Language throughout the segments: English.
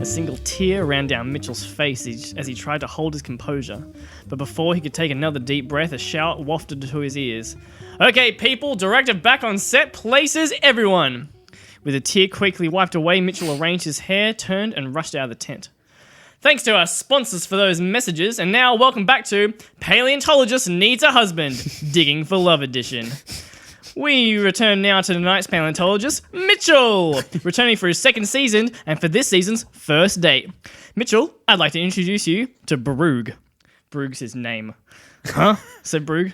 single tear ran down Mitchell's face as he tried to hold his composure. But before he could take another deep breath, a shout wafted to his ears. "Okay, people, director back on set, places, everyone!" With a tear quickly wiped away, Mitchell arranged his hair, turned, and rushed out of the tent. Thanks to our sponsors for those messages, and now welcome back to Paleontologist Needs a Husband, Digging for Love Edition. We return now to tonight's paleontologist, Mitchell, returning for his second season and for this season's first date. Mitchell, I'd like to introduce you to Brug. Brug's his name. Huh? Said Brug.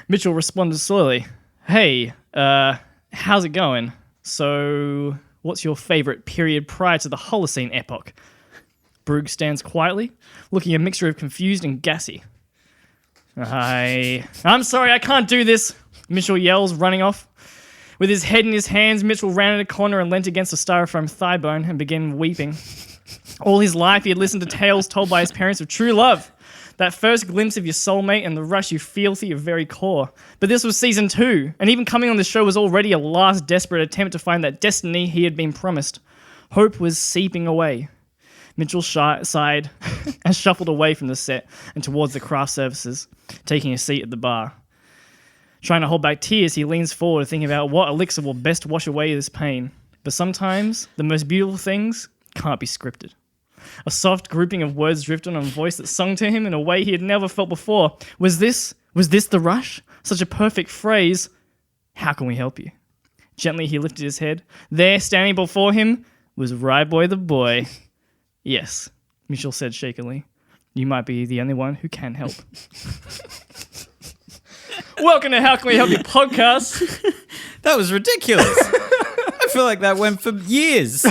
Mitchell responded slowly. Hey, how's it going? So, what's your favorite period prior to the Holocene epoch? Brug stands quietly, looking a mixture of confused and gassy. I'm sorry, I can't do this, Mitchell yells, running off. With his head in his hands, Mitchell ran in a corner and leant against a styrofoam thigh bone and began weeping. All his life, he had listened to tales told by his parents of true love. That first glimpse of your soulmate and the rush you feel to your very core. But this was season 2, and even coming on the show was already a last desperate attempt to find that destiny he had been promised. Hope was seeping away. Mitchell sighed and shuffled away from the set and towards the craft services, taking a seat at the bar. Trying to hold back tears, he leans forward, thinking about what elixir will best wash away this pain. But sometimes, the most beautiful things can't be scripted. A soft grouping of words drifted on a voice that sung to him in a way he had never felt before. Was this the rush? Such a perfect phrase. How can we help you? Gently, he lifted his head. There, standing before him, was Ryboy the boy. Yes, Mitchell said shakily. You might be the only one who can help. Welcome to How Can We Help You podcast. That was ridiculous. I feel like that went for years.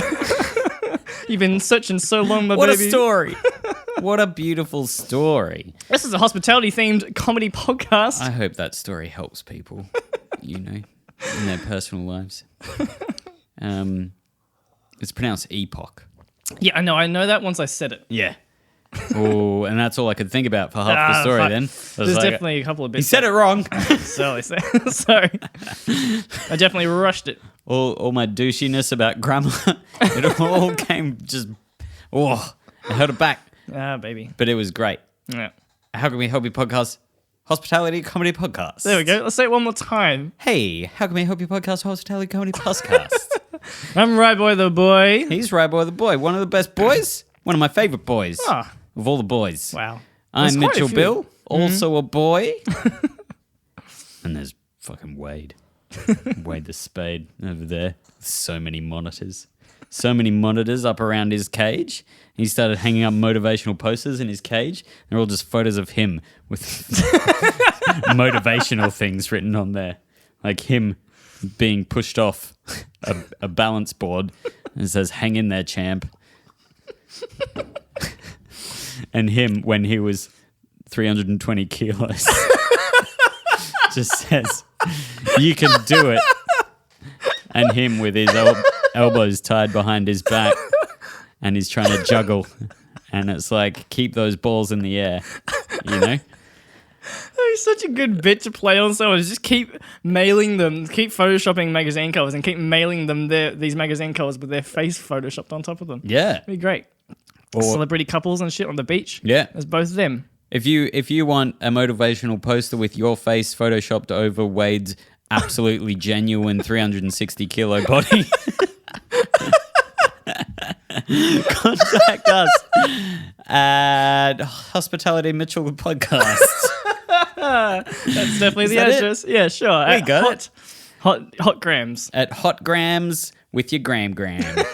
You've been searching so long, my what baby. What a story. What a beautiful story. This is a hospitality-themed comedy podcast. I hope that story helps people, in their personal lives. It's pronounced epoch. Yeah, I know that once I said it. Yeah. Oh, and that's all I could think about for half the story then. There's definitely a couple of bits. He said it wrong. Sorry. I definitely rushed it. All my douchiness about grammar, it all came just, I held it back. Ah, baby. But it was great. Yeah. How Can We Help You podcast? Hospitality Comedy Podcast. There we go. Let's say it one more time. Hey, How Can We Help You podcast? Hospitality Comedy Podcast. I'm Ryboy the boy. He's Ryboy the boy. One of the best boys. One of my favorite boys. Of all the boys. Wow. I'm Mitchell Bill, also a boy. And there's fucking Wayde. Wayde the spade over there. So many monitors. So many monitors up around his cage. He started hanging up motivational posters in his cage. They're all just photos of him with motivational things written on there. Like him being pushed off a balance board and says, "Hang in there, champ." And him, when he was 320 kilos, just says, "You can do it." And him with his elbows tied behind his back, and he's trying to juggle. And it's like, keep those balls in the air, It's such a good bit to play on someone. Just keep mailing them, keep photoshopping magazine covers, and keep mailing them these magazine covers with their face photoshopped on top of them. Yeah. It'd be great. Or celebrity couples and shit on the beach. Yeah. There's both of them. If you want a motivational poster with your face photoshopped over Wade's absolutely genuine 360 kilo body, contact us at Hospitality Mitchell Podcast. That's definitely the address. Yeah, sure. We got it. Hot grams. At Hot Grams with your Gram.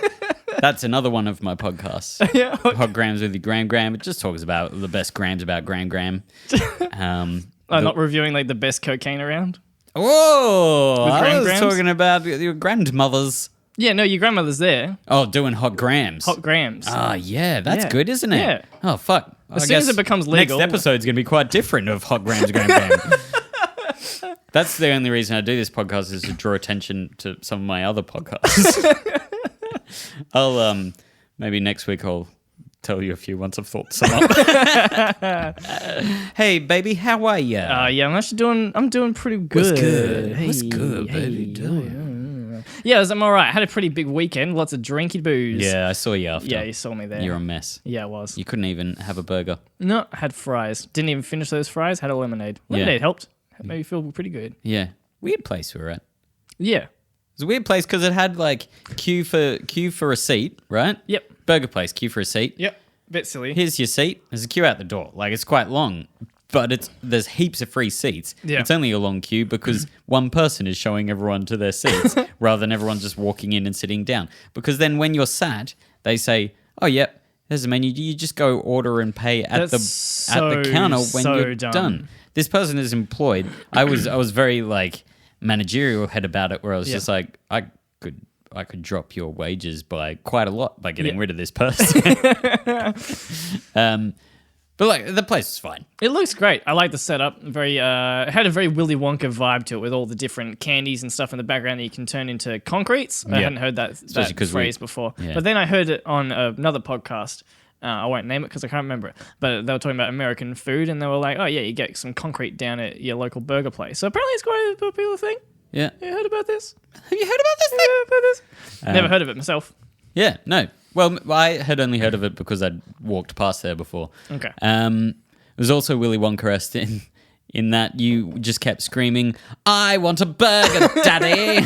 That's another one of my podcasts. Yeah, Hot Grams with your Gram. It just talks about the best grams about Gram. Not reviewing like the best cocaine around. Whoa! With I was grams? talking about your grandmother's. Yeah, no, your grandmother's there. Oh, doing hot grams. Hot grams. Ah, yeah, that's good, isn't it? Yeah. Oh, fuck. As soon as it becomes legal. Next episode's going to be quite different of hot grams, gram. That's the only reason I do this podcast, is to draw attention to some of my other podcasts. I'll, maybe next week I'll tell you a few once I've thought some up. Hey, baby, how are you? Yeah, I'm doing pretty good. What's good, baby? Yeah, it was all right. I had a pretty big weekend. Lots of drinky booze. Yeah, I saw you after. Yeah, you saw me there. You're a mess. Yeah, I was. You couldn't even have a burger. No, I had fries. Didn't even finish those fries. Had a lemonade. Lemonade helped. Made me feel pretty good. Yeah. Weird place we were at. Yeah. It's a weird place because it had like queue for a seat, right? Yep. Burger place, queue for a seat. Yep. Bit silly. Here's your seat. There's a queue out the door. Like it's quite long, but there's heaps of free seats. Yeah. It's only a long queue because one person is showing everyone to their seats rather than everyone just walking in and sitting down. Because then when you're sat, they say, "Oh, yep, there's a menu. You just go order and pay at the counter when you're done." This person is employed. I was very like managerial head about it, where I was just like, I could drop your wages by quite a lot by getting rid of this person. But like the place is fine. It looks great. I like the setup. It had a very Willy Wonka vibe to it with all the different candies and stuff in the background that you can turn into concretes. I hadn't heard that phrase before. Yeah. But then I heard it on another podcast. I won't name it because I can't remember it. But they were talking about American food and they were like, oh yeah, you get some concrete down at your local burger place. So apparently it's quite a popular thing. Yeah. You heard about this? Have you heard about this thing? Never heard of it myself. Yeah, no. Well, I had only heard of it because I'd walked past there before. Okay. It was also Willy Wonka in that you just kept screaming, "I want a burger, Daddy!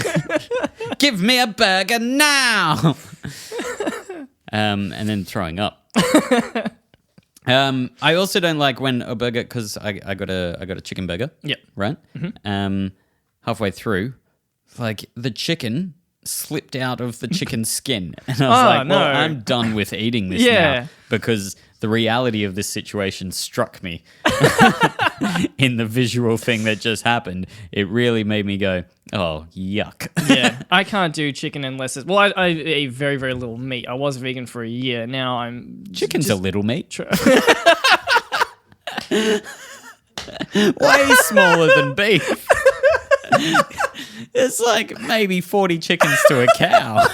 Give me a burger now!" And then throwing up. I also don't like when a burger, because I got a chicken burger. Yep. Right. Mm-hmm. Halfway through, like the chicken slipped out of the chicken skin, and I was like, "Well, I'm done with eating this now," because the reality of this situation struck me in the visual thing that just happened. It really made me go, "Oh, yuck!" Yeah, I can't do chicken unless it's... Well, I eat very, very little meat. I was vegan for a year. Now I'm... Chicken's a little meat. Way smaller than beef. It's like maybe 40 chickens to a cow.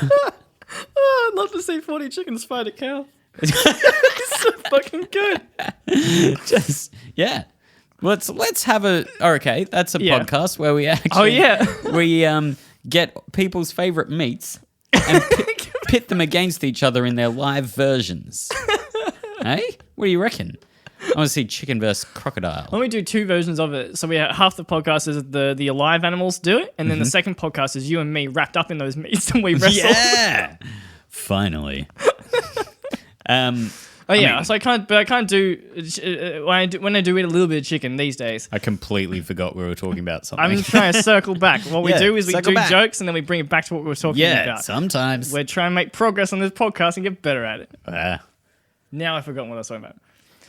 Oh, I'd love to see 40 chickens fight a cow. It's so fucking good. Let's have a... Okay, that's a podcast where we actually... We get people's favorite meats and pit them against each other in their live versions. Hey? What do you reckon? I want to see chicken versus crocodile. Why don't we do two versions of it? So we have half the podcast is the alive animals do it, and then the second podcast is you and me wrapped up in those meats and we wrestle. Yeah, finally. So I can't do when I do eat a little bit of chicken these days. I completely forgot we were talking about something. I'm trying to circle back. What we do is we do jokes and then we bring it back to what we were talking about. Yeah, sometimes. We're trying to make progress on this podcast and get better at it. Now I've forgotten what I was talking about.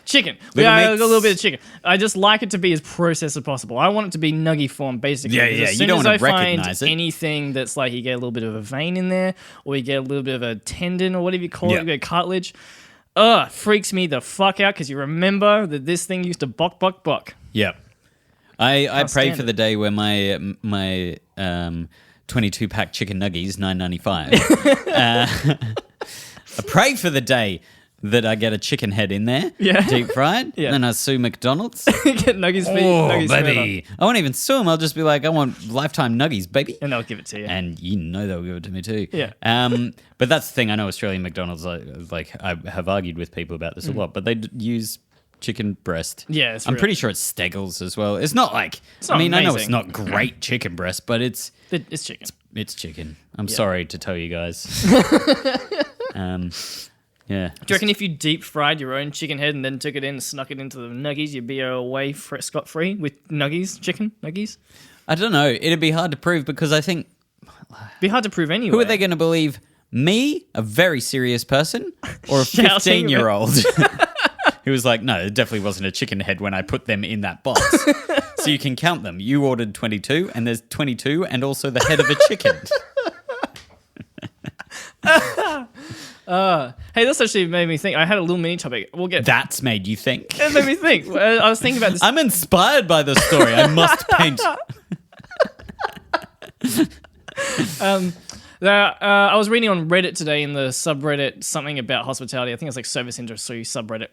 Chicken. A little bit of chicken. I just like it to be as processed as possible. I want it to be nuggy form, basically. Yeah. As You don't soon want as to I recognize find it. anything that's like you get a little bit of a vein in there, or you get a little bit of a tendon, or whatever you call it, you get cartilage. Freaks me the fuck out because you remember that this thing used to buck. Yep. I pray for the day where my 22-pack chicken nuggies, $9.95. I pray for the day that I get a chicken head in there, deep fried, and then I sue McDonald's. Get nuggies for nuggies baby. I won't even sue them. I'll just be like, I want lifetime nuggies, baby. And they'll give it to you. And you know they'll give it to me too. Yeah. But that's the thing. I know Australian McDonald's, like I have argued with people about this a lot, but they use chicken breast. Yeah, I'm pretty sure it's Steggles as well. It's not like... I know it's not great chicken breast, but it's chicken. It's chicken. I'm sorry to tell you guys. Yeah. Do you reckon if you deep fried your own chicken head and then took it in and snuck it into the nuggies, you'd be away scot-free with nuggies, chicken nuggies? I don't know. It'd be hard to prove because I think... It'd be hard to prove anyway. Who are they going to believe? Me, a very serious person, or a 15-year-old who was like, no, it definitely wasn't a chicken head when I put them in that box. So you can count them. You ordered 22 and there's 22 and also the head of a chicken. Hey, this actually made me think. I had a little mini topic. We'll get... That's made you think. It made me think. I was thinking about this. I'm inspired by the story. I must paint. I was reading on Reddit today in the subreddit something about hospitality. I think it's like service industry subreddit.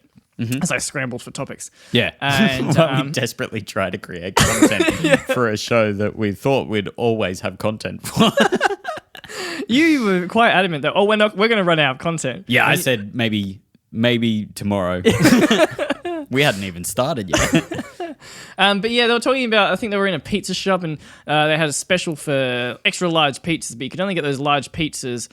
As I scrambled for topics. Yeah. And we desperately try to create content for a show that we thought we'd always have content for. You were quite adamant that, we're going to run out of content. Yeah, I said maybe tomorrow. We hadn't even started yet. But yeah, they were talking about, I think they were in a pizza shop and they had a special for extra large pizzas, but you could only get those large pizzas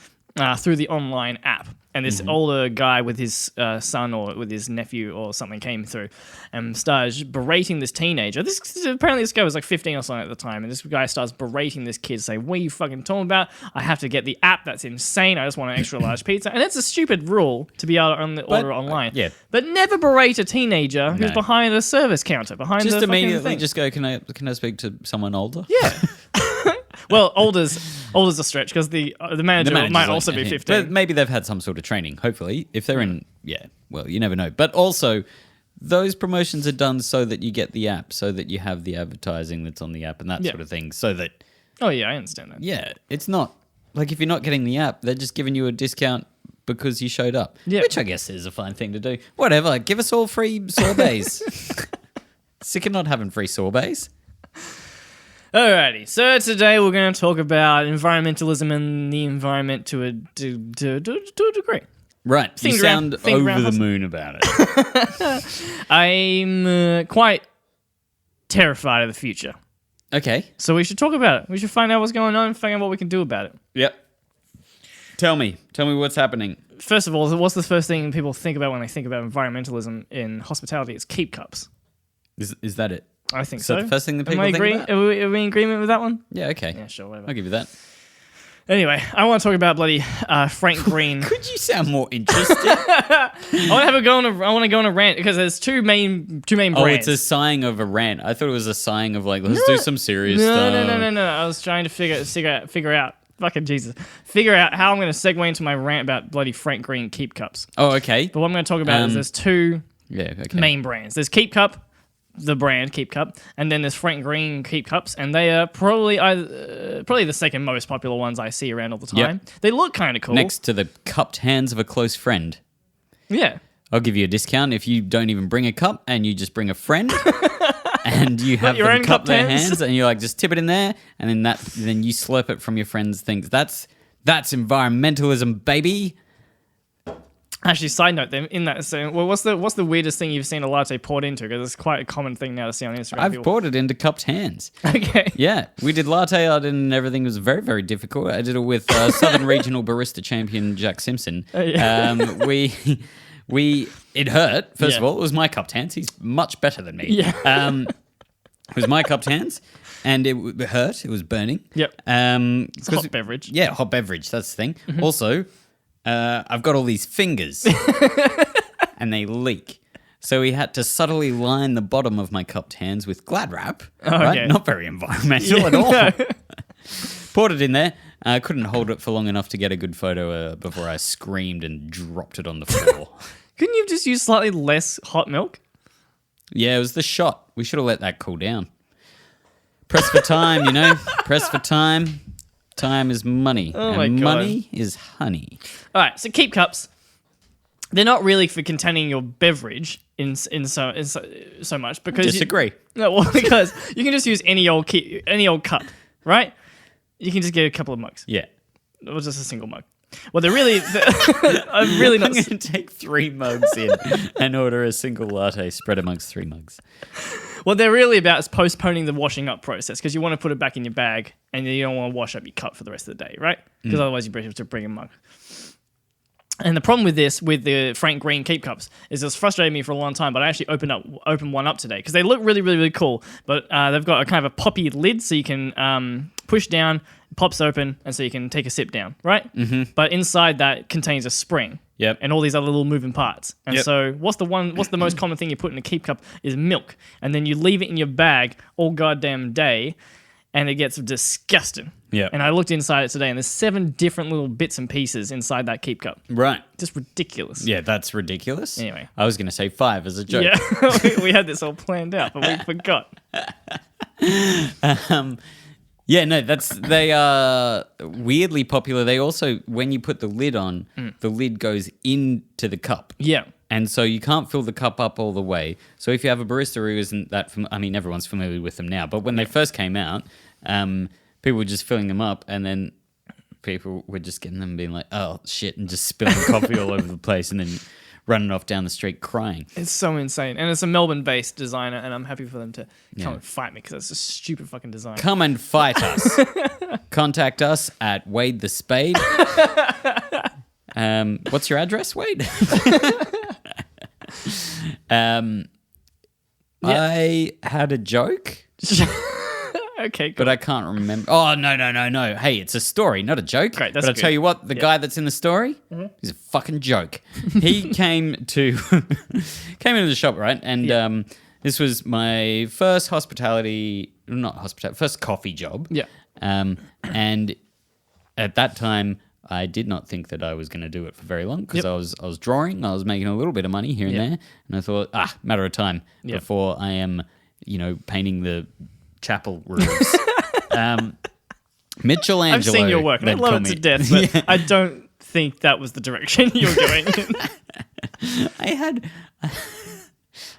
through the online app. And this older guy with his son or with his nephew or something came through and started berating this teenager. Apparently this guy was like 15 or something at the time. And this guy starts berating this kid, saying, what are you fucking talking about? I have to get the app. That's insane. I just want an extra large pizza. And it's a stupid rule to be able to order online. Yeah. But never berate a teenager who's behind a service counter, behind just the fucking immediately thing. just go, can I speak to someone older? Yeah. Well, older's a stretch because the manager might also be 15. But maybe they've had some sort of training, hopefully. If they're in, well, you never know. But also, those promotions are done so that you get the app, so that you have the advertising that's on the app and that sort of thing. So that... Oh, yeah, I understand that. Yeah, it's not... Like, if you're not getting the app, they're just giving you a discount because you showed up. Yeah. Which I guess is a fine thing to do. Whatever, give us all free sorbets. Sick of not having free sorbets. Alrighty, so today we're going to talk about environmentalism and the environment to a degree. Right, you sound over the moon about it. I'm quite terrified of the future. Okay. So we should talk about it. We should find out what's going on and find out what we can do about it. Yep. Tell me what's happening. First of all, what's the first thing people think about when they think about environmentalism in hospitality? It's keep cups. Is that it? I think so. The first thing that people think about? Are we in agreement with that one? Yeah, okay. Yeah, sure, whatever. I'll give you that. Anyway, I want to talk about bloody Frank Green. Could you sound more interested? I want to go on a rant because there's two main brands. Oh, it's a sighing of a rant. I thought it was a sighing of like, let's do some serious stuff. No. I was trying to figure out. Fucking Jesus. Figure out how I'm going to segue into my rant about bloody Frank Green Keep Cups. Oh, okay. But what I'm going to talk about is there's two main brands. There's Keep Cup, the brand Keep Cup, and then there's Frank Green Keep Cups, and they are probably the second most popular ones I see around all the time. Yep. They look kind of cool. Next to the cupped hands of a close friend. Yeah. I'll give you a discount if you don't even bring a cup and you just bring a friend. And you have your them own cup their hands? hands, and you like just tip it in there, and then you slurp it from your friend's things. That's environmentalism, baby. Actually, side note, then in that, so what's the weirdest thing you've seen a latte poured into? Because it's quite a common thing now to see on Instagram. I've poured it into cupped hands. Okay. Yeah, we did latte art and everything was very, very difficult. I did it with Southern Regional Barista Champion Jack Simpson. Oh, yeah. It hurt. First of all, it was my cupped hands. He's much better than me. Yeah. It was my cupped hands, and it hurt. It was burning. Yep. It's a hot beverage. Yeah, hot beverage. That's the thing. Mm-hmm. Also, I've got all these fingers, and they leak. So he had to subtly line the bottom of my cupped hands with Glad wrap. Right? Okay. Not very environmental at all. No. Poured it in there. I couldn't hold it for long enough to get a good photo before I screamed and dropped it on the floor. Couldn't you have just used slightly less hot milk? Yeah, it was the shot. We should have let that cool down. Press for time, you know? Press for time. Time is money. Oh my and God. money is honey. All right, so Keep Cups, they're not really for containing your beverage in so much because Disagree. because you can just use any old cup, right? You can just get a couple of mugs. Yeah. Or just a single mug. Well, I'm really not. I'm going to take 3 mugs in and order a single latte spread amongst 3 mugs. What they're really about is postponing the washing up process because you want to put it back in your bag and you don't want to wash up your cup for the rest of the day, right? Because otherwise you have to bring a mug. And the problem with this, with the Frank Green Keep Cups, is it's frustrated me for a long time, but I actually opened one up today because they look really, really, really cool. But they've got a kind of a poppy lid so you can push down, pops open, and so you can take a sip down, right? Mm-hmm. But inside that contains a spring. Yep. And all these other little moving parts. And so what's the most common thing you put in a Keep Cup is milk. And then you leave it in your bag all goddamn day and it gets disgusting. Yeah. And I looked inside it today and there's 7 different little bits and pieces inside that Keep Cup. Right. Just ridiculous. Yeah, that's ridiculous. Anyway. I was going to say 5 as a joke. Yeah, we had this all planned out, but we forgot. Yeah, no, they are weirdly popular. They also, when you put the lid on, the lid goes into the cup. Yeah. And so you can't fill the cup up all the way. So if you have a barista who isn't that, everyone's familiar with them now, but when they first came out, people were just filling them up and then people were just getting them being like, oh, shit, and just spilling coffee all over the place and then running off down the street crying. It's so insane. And it's a Melbourne-based designer, and I'm happy for them to come and fight me because it's a stupid fucking design. Come and fight us. Contact us at Wayde the Spade. What's your address, Wayde? I had a joke. Okay, cool. But I can't remember. Oh, no. Hey, it's a story, not a joke. Great, that's But I'll good. tell you what, the guy that's in the story, he's a fucking joke. He came into the shop, right? And this was my first first coffee job. Yeah. And at that time, I did not think that I was going to do it for very long because I was drawing, I was making a little bit of money here and there, and I thought, matter of time before I am, painting the chapel roofs. Michelangelo. I've seen your work, and I love it to death, but I don't think that was the direction you were going in. I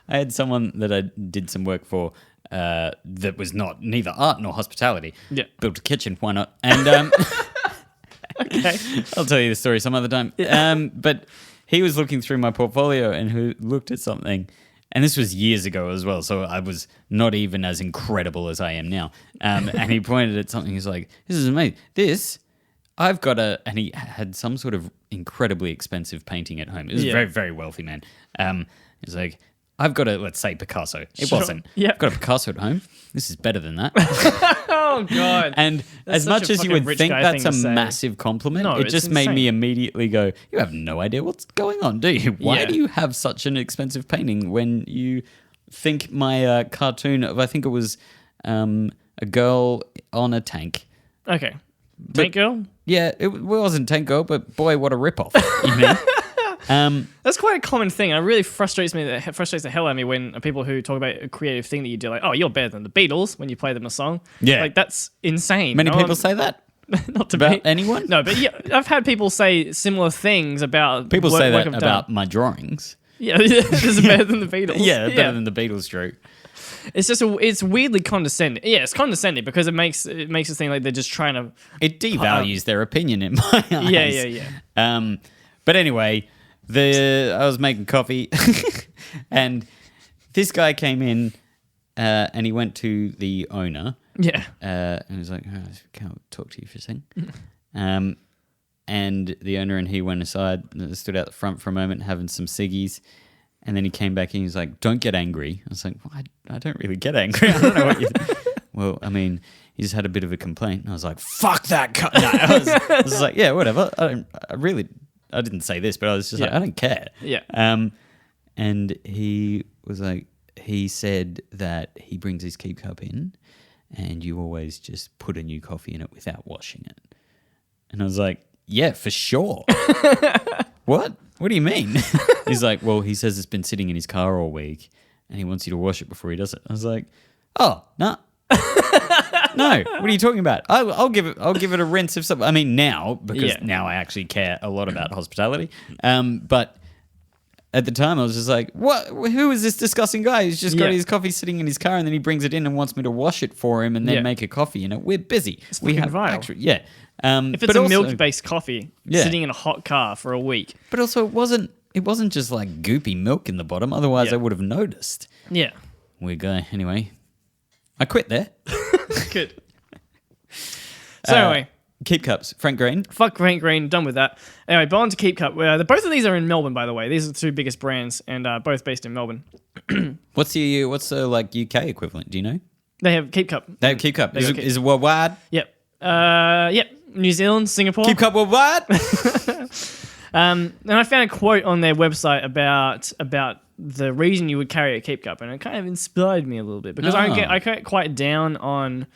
had someone that I did some work for that was neither art nor hospitality. Yeah. Built a kitchen, why not? And Okay. I'll tell you the story some other time. But he was looking through my portfolio and who looked at something, and this was years ago as well, so I was not even as incredible as I am now. And he pointed at something. He's like, "This is amazing. I've got and he had some sort of incredibly expensive painting at home. He was a very, very wealthy man. He's like, I've got let's say Picasso. It wasn't. Yeah. I've got a Picasso at home. This is better than that. Oh, God. And That's as such much a as you fucking would rich think guy that's a thing to say. massive compliment, No, it it's just made me insane. immediately go, you have no idea what's going on, do you? Why do you have such an expensive painting when you think my cartoon of, I think it was a girl on a tank. Okay. Tank Girl? Yeah, it wasn't Tank Girl, but boy, what a ripoff. You know? That's quite a common thing. It really frustrates the hell out of me when people who talk about a creative thing that you do, like, oh, you're better than the Beatles when you play them a song. Yeah. Like, that's insane. Many people say that. Not to About me. anyone? No, but yeah, I've had people say similar things about People work say that I've about done. my drawings. Yeah, this is better than the Beatles. Yeah, better than the Beatles joke. It's just it's weirdly condescending. Yeah, it's condescending because it makes it seem like they're just trying to. It devalues their opinion in my eyes. Yeah. But anyway, I was making coffee, and this guy came in, and he went to the owner. Yeah. And he was like, oh, "Can I talk to you for a second?" And the owner and he went aside, and stood out the front for a moment, having some ciggies. And then he came back and he was like, "Don't get angry." I was like, well, I don't really get angry. I don't know what you... Well, I mean, he just had a bit of a complaint. And I was like, "Fuck that guy." No, I was like, yeah, whatever. I didn't say this, but I was just like, I don't care. Yeah. And he was like, he said that he brings his keep cup in and you always just put a new coffee in it without washing it. And I was like, yeah, for sure. What? What do you mean? He's like, well, he says it's been sitting in his car all week and he wants you to wash it before he does it. I was like, oh, no. No, what are you talking about? I'll give it a rinse if something. I mean, now, because now I actually care a lot about hospitality. But at the time I was just like, what? Who is this disgusting guy who's just got his coffee sitting in his car and then he brings it in and wants me to wash it for him and then make a coffee? You know, we're busy. We have vile. actually, If it's a milk-based coffee Yeah. sitting in a hot car for a week. But also, it wasn't just like goopy milk in the bottom. Otherwise, I would have noticed. Yeah. Weird guy. Anyway, I quit there. Good. So anyway, Keep cups. Frank Green. fuck Frank Green, done with that. Anyway, Bond to Keep Cup. Both of these are in Melbourne, by the way. These are the two biggest brands, and both based in Melbourne. What's the like UK equivalent? Do you know? They have Keep Cup. They have Keep Cup. They Is got it worldwide? Yep. Yep. New Zealand, Singapore. Keep Cup worldwide. And I found a quote on their website about the reason you would carry a Keep Cup, and it kind of inspired me a little bit because I get quite down on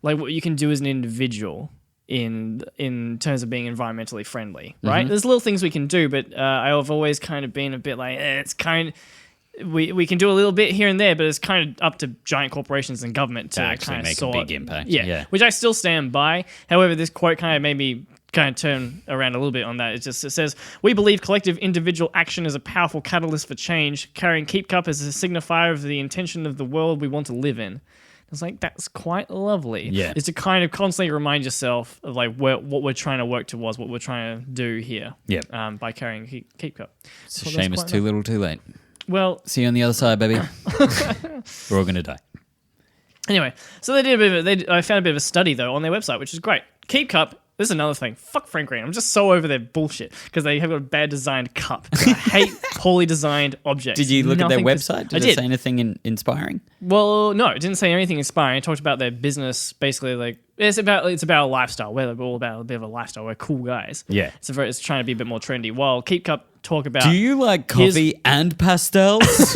like what you can do as an individual in terms of being environmentally friendly, right? Mm-hmm. There's little things we can do, but I've always kind of been a bit like it's kind of, we can do a little bit here and there, but it's kind of up to giant corporations and government to actually kind of make a sort. big impact. Yeah, which I still stand by. However, this quote kind of made me kind of turn around a little bit on that. It says, "We believe collective individual action is a powerful catalyst for change. Carrying Keep Cup as a signifier of the intention of the world we want to live in." It's like, that's quite lovely. Yeah. Is to kind of constantly remind yourself of like what we're trying to work towards, what we're trying to do here. Yeah. By carrying a keep cup. It's a shame it's too little too late. Well, see you on the other side, baby. We're all going to die. Anyway, so they did I found a bit of a study though on their website, which is great. Keep cup. This is another thing. Fuck Frank Green. I'm just so over their bullshit because they have got a bad designed cup. I hate poorly designed objects. Did you look at their Nothing website? Did it say anything inspiring? Well, no, it didn't say anything inspiring. It talked about their business, basically like it's about a lifestyle. We're all about a bit of a lifestyle. We're cool guys. Yeah. It's trying to be a bit more trendy. While Keep Cup talk about Do you like coffee and pastels?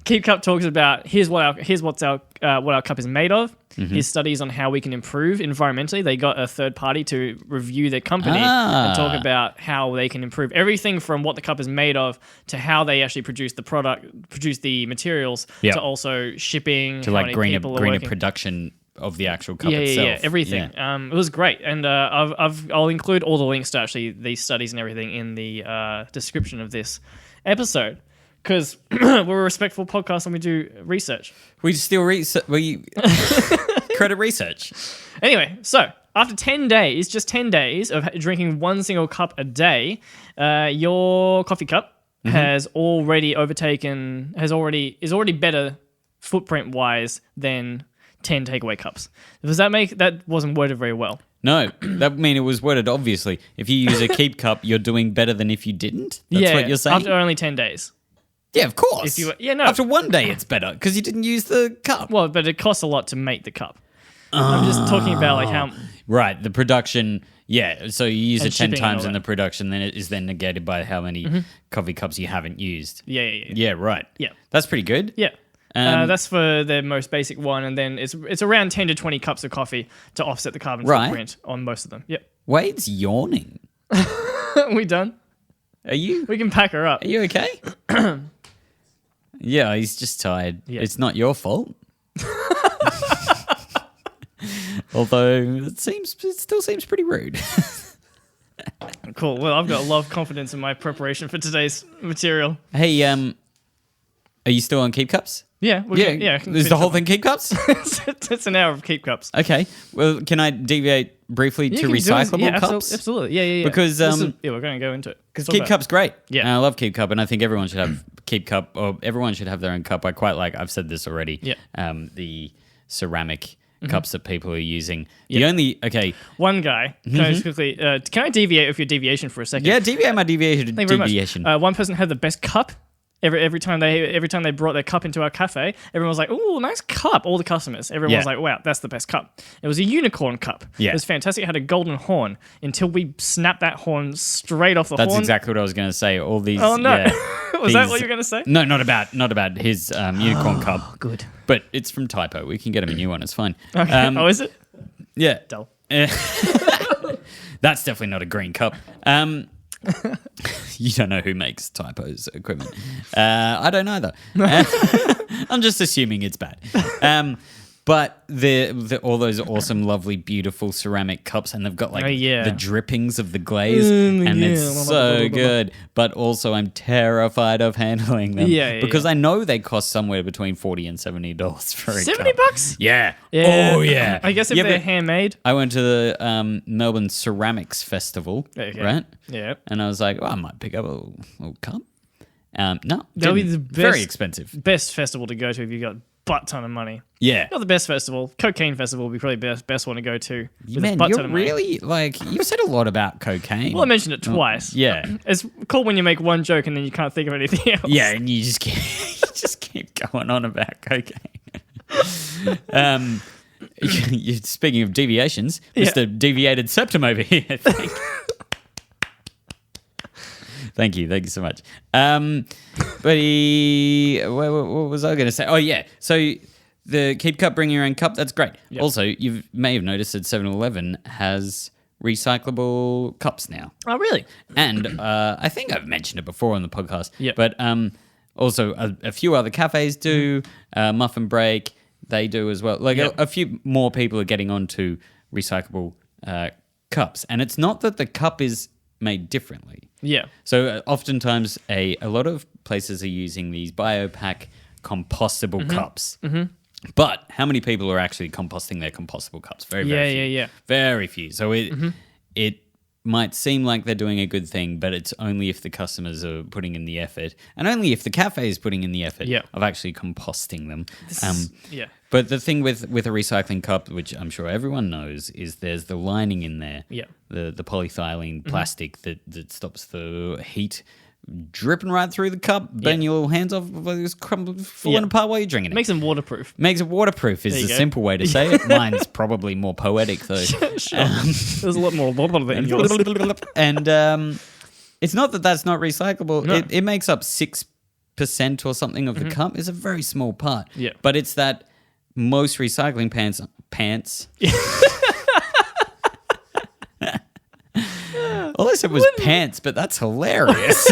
Keep Cup talks about what our cup is made of. His studies on how we can improve environmentally. They got a third party to review their company and talk about how they can improve everything from what the cup is made of to how they actually produce the product, produce the materials, to also shipping, to like greener production of the actual cup itself. Yeah, everything. Yeah. It was great, and I'll include all the links to actually these studies and everything in the description of this episode. Because we're a respectful podcast and we do research. We still credit research. Anyway, so after 10 days, just 10 days of drinking one single cup a day, your coffee cup is already better footprint wise than 10 takeaway cups. That wasn't worded very well. No, that mean it was worded obviously. If you use a Keep cup, you're doing better than if you didn't? That's what you're saying? After only 10 days. Yeah, of course. After one day, it's better because you didn't use the cup. Well, but it costs a lot to make the cup. I'm just talking about like how... Right, the production... Yeah, so you use it 10 times in the production, then it is then negated by how many coffee cups you haven't used. Yeah. Yeah, right. Yeah. That's pretty good. Yeah. That's for the most basic one, and then it's around 10 to 20 cups of coffee to offset the carbon footprint on most of them. Yep. Wayde's yawning. Are we done? Are you? We can pack her up. Are you okay? Yeah, he's just tired. Yeah. It's not your fault. Although it still seems pretty rude. Cool. Well, I've got a lot of confidence in my preparation for today's material. Hey, are you still on Keep Cups? Yeah. Is the whole thing Keep Cups? It's an hour of Keep Cups. Okay. Well, can I deviate briefly to recyclable cups? Absolutely. Yeah. Because we're going to go into it. Because Keep Cup's great. Yeah. And I love Keep Cup, and I think everyone should have Keep Cup, or everyone should have their own cup. I quite like, I've said this already, the ceramic cups that people are using. One guy, can I just quickly, can I deviate with your deviation for a second? Yeah, deviate my deviation. Thank you very much. One person had the best cup. Every time they brought their cup into our cafe, everyone was like, "Ooh, nice cup!" All the customers, everyone was like, "Wow, that's the best cup." It was a unicorn cup. Yeah. It was fantastic. It had a golden horn until we snapped that horn straight off the horn. That's exactly what I was going to say. All these. Oh no! Was that what you were going to say? No, not about his unicorn cup. Good. But it's from Typo. We can get him a new one. It's fine. Okay. Is it? Yeah. Dull. That's definitely not a green cup. You don't know who makes Typo's equipment. I don't either. I'm just assuming it's bad. But all those awesome, lovely, beautiful ceramic cups, and they've got like the drippings of the glaze, and it's so good. But also, I'm terrified of handling them because I know they cost somewhere between $40 and $70 for a $70? Yeah. Yeah. Oh yeah. I guess if they're handmade. I went to the Melbourne Ceramics Festival, right? Yeah. And I was like, I might pick up a little cup. No, that'll be the best, very expensive. Best festival to go to if you got butt ton of money. Yeah. Not the best festival. Cocaine festival would be probably the best one to go to. Man, you're really, you've said a lot about cocaine. Well, I mentioned it twice. Yeah. It's cool when you make one joke and then you can't think of anything else. Yeah, and you just keep going on about cocaine. Speaking of deviations, Mr. Deviated Septum over here. Thank you so much. But what was I going to say? Oh, yeah. So the Keep Cup, bring your own cup, that's great. Yep. Also, you may have noticed that 7-Eleven has recyclable cups now. Oh, really? And I think I've mentioned it before on the podcast. Yep. But also a few other cafes do. Muffin Break, they do as well. A few more people are getting onto recyclable cups. And it's not that the cup is made differently. Yeah. So oftentimes a lot of places are using these BioPack compostable cups. But how many people are actually composting their compostable cups? Very few. Very few. So it might seem like they're doing a good thing, but it's only if the customers are putting in the effort, and only if the cafe is putting in the effort of actually composting them. But the thing with a recycling cup, which I'm sure everyone knows, is there's the lining in there, the polyethylene plastic that stops the heat dripping right through the cup, burn your little hands off, it's falling apart while you're drinking it. Makes them waterproof. Makes it waterproof is the simple way to say it. Mine's probably more poetic though. Sure. There's a lot more than yours. And it's not that that's not recyclable. No. It makes up 6% or something of the cup. It's a very small part. Yeah. But it's that most recycling pants. All I said was pants, but that's hilarious.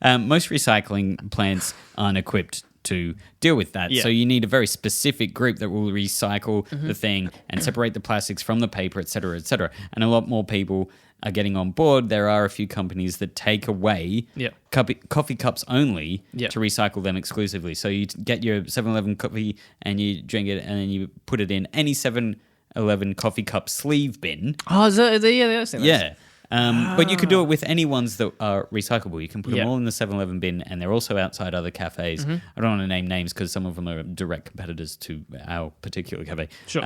Most recycling plants aren't equipped to deal with that. So you need a very specific group that will recycle the thing and separate the plastics from the paper, et cetera, et cetera. And a lot more people are getting on board. There are a few companies that take away coffee cups only to recycle them exclusively. So you get your 7-Eleven coffee and you drink it and then you put it in any 7-Eleven coffee cup sleeve bin. Oh, is that, I've seen Yeah. But you could do it with any ones that are recyclable. You can put them all in the 7-Eleven bin, and they're also outside other cafes. I don't want to name names because some of them are direct competitors to our particular cafe. Sure.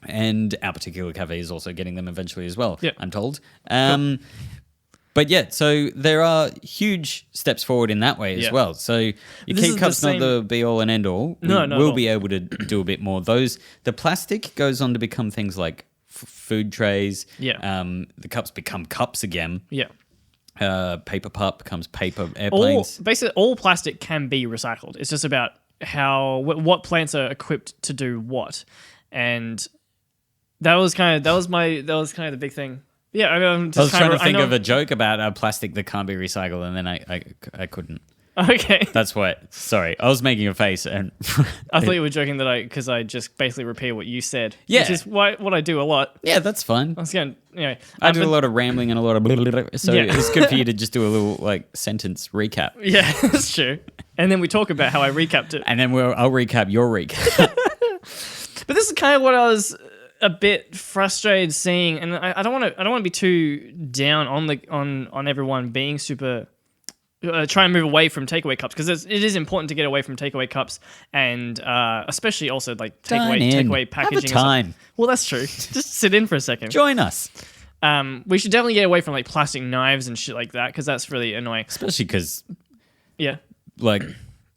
And our particular cafe is also getting them eventually as well, Yeah. I'm told. But yeah, so there are huge steps forward in that way as well. So your keep cup's not the be-all and end-all. We'll be able to do a bit more. The plastic goes on to become things like food trays. The cups become cups again. Paper pup becomes paper airplanes. Basically, all plastic can be recycled. It's just about what plants are equipped to do what, and that was kind of the big thing. Yeah, I'm just I was trying to think of a joke about plastic that can't be recycled, and then I couldn't. Okay. That's what. Sorry, I was making a face, and I thought you were joking that because I just basically repeat what you said. Yeah, which is what I do a lot. Yeah, that's fine. I was going anyway. I do a lot of rambling and a lot of so it's good for you to just do a little sentence recap. Yeah, that's true. And then we talk about how I recapped it, and then I'll recap your recap. But this is kind of what I was a bit frustrated seeing, and I don't want to be too down on everyone being super. Try and move away from takeaway cups because it is important to get away from takeaway cups and especially also like takeaway packaging. Have a time. Well, that's true. Just sit in for a second. Join us. We should definitely get away from like plastic knives and shit like that because that's really annoying. Especially because, like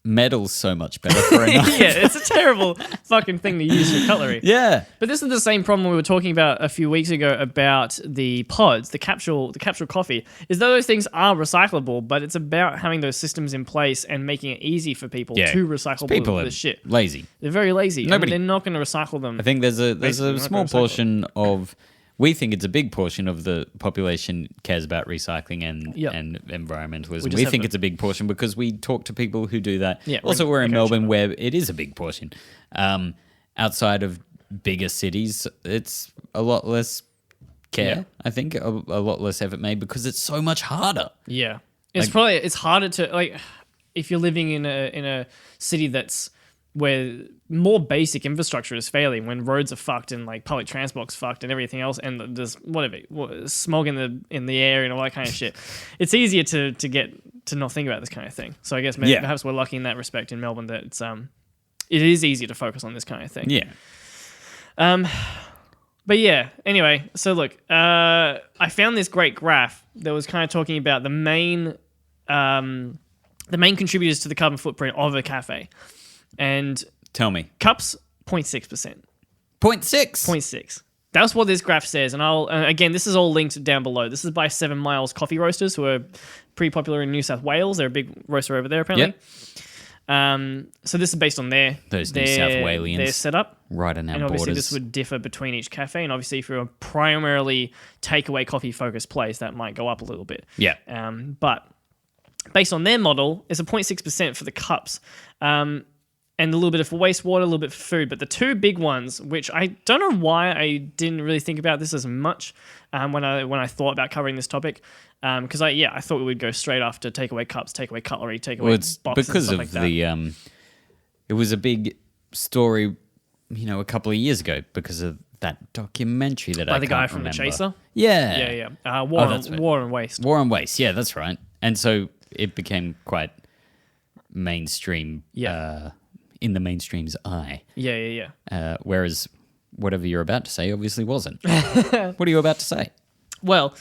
metal's so much better for a knife. Yeah, it's a terrible fucking thing to use for cutlery. Yeah. But this is the same problem we were talking about a few weeks ago about the pods, the capsule coffee, is that those things are recyclable, but it's about having those systems in place and making it easy for people to recycle this shit. Lazy. They're very lazy. They're not going to recycle them. I think there's a small portion of... We think it's a big portion of the population cares about recycling and environmentalism. We think it's a big portion because we talk to people who do that. Yeah, also, we're in Melbourne where it is a big portion. Outside of bigger cities, it's a lot less care, I think, a lot less effort made because it's so much harder. Yeah. It's harder to, if you're living in a city that's where more basic infrastructure is failing, when roads are fucked and like public transport's fucked and everything else, and there's smog in the air and all that kind of shit. It's easier to not think about this kind of thing. So I guess perhaps we're lucky in that respect in Melbourne that it is easier to focus on this kind of thing. Yeah. But yeah. Anyway, so look, I found this great graph that was kind of talking about the main contributors to the carbon footprint of a cafe. And tell me, cups 0.6%. 0.6. That's what this graph says. And again, this is all linked down below. This is by 7 Miles Coffee Roasters, who are pretty popular in New South Wales. They're a big roaster over there, apparently. Yep. So this is based on their New South Walians, their setup, right on our and obviously borders. This would differ between each cafe. And obviously, if you're a primarily takeaway coffee focused place, that might go up a little bit. Yeah. But based on their model, it's a 0.6% for the cups. and a little bit for wastewater, a little bit for food. But the two big ones, which I don't know why I didn't really think about this as much when I thought about covering this topic, because I thought we would go straight after takeaway cups, takeaway cutlery, takeaway boxes, because and of stuff like that. it was a big story, a couple of years ago because of that documentary that By the guy from The Chaser? Yeah. War that's right. and Waste. War and Waste. Yeah, that's right. And so it became quite mainstream. Yeah. In the mainstream's eye. Yeah. Whereas whatever you're about to say obviously wasn't. What are you about to say? Well,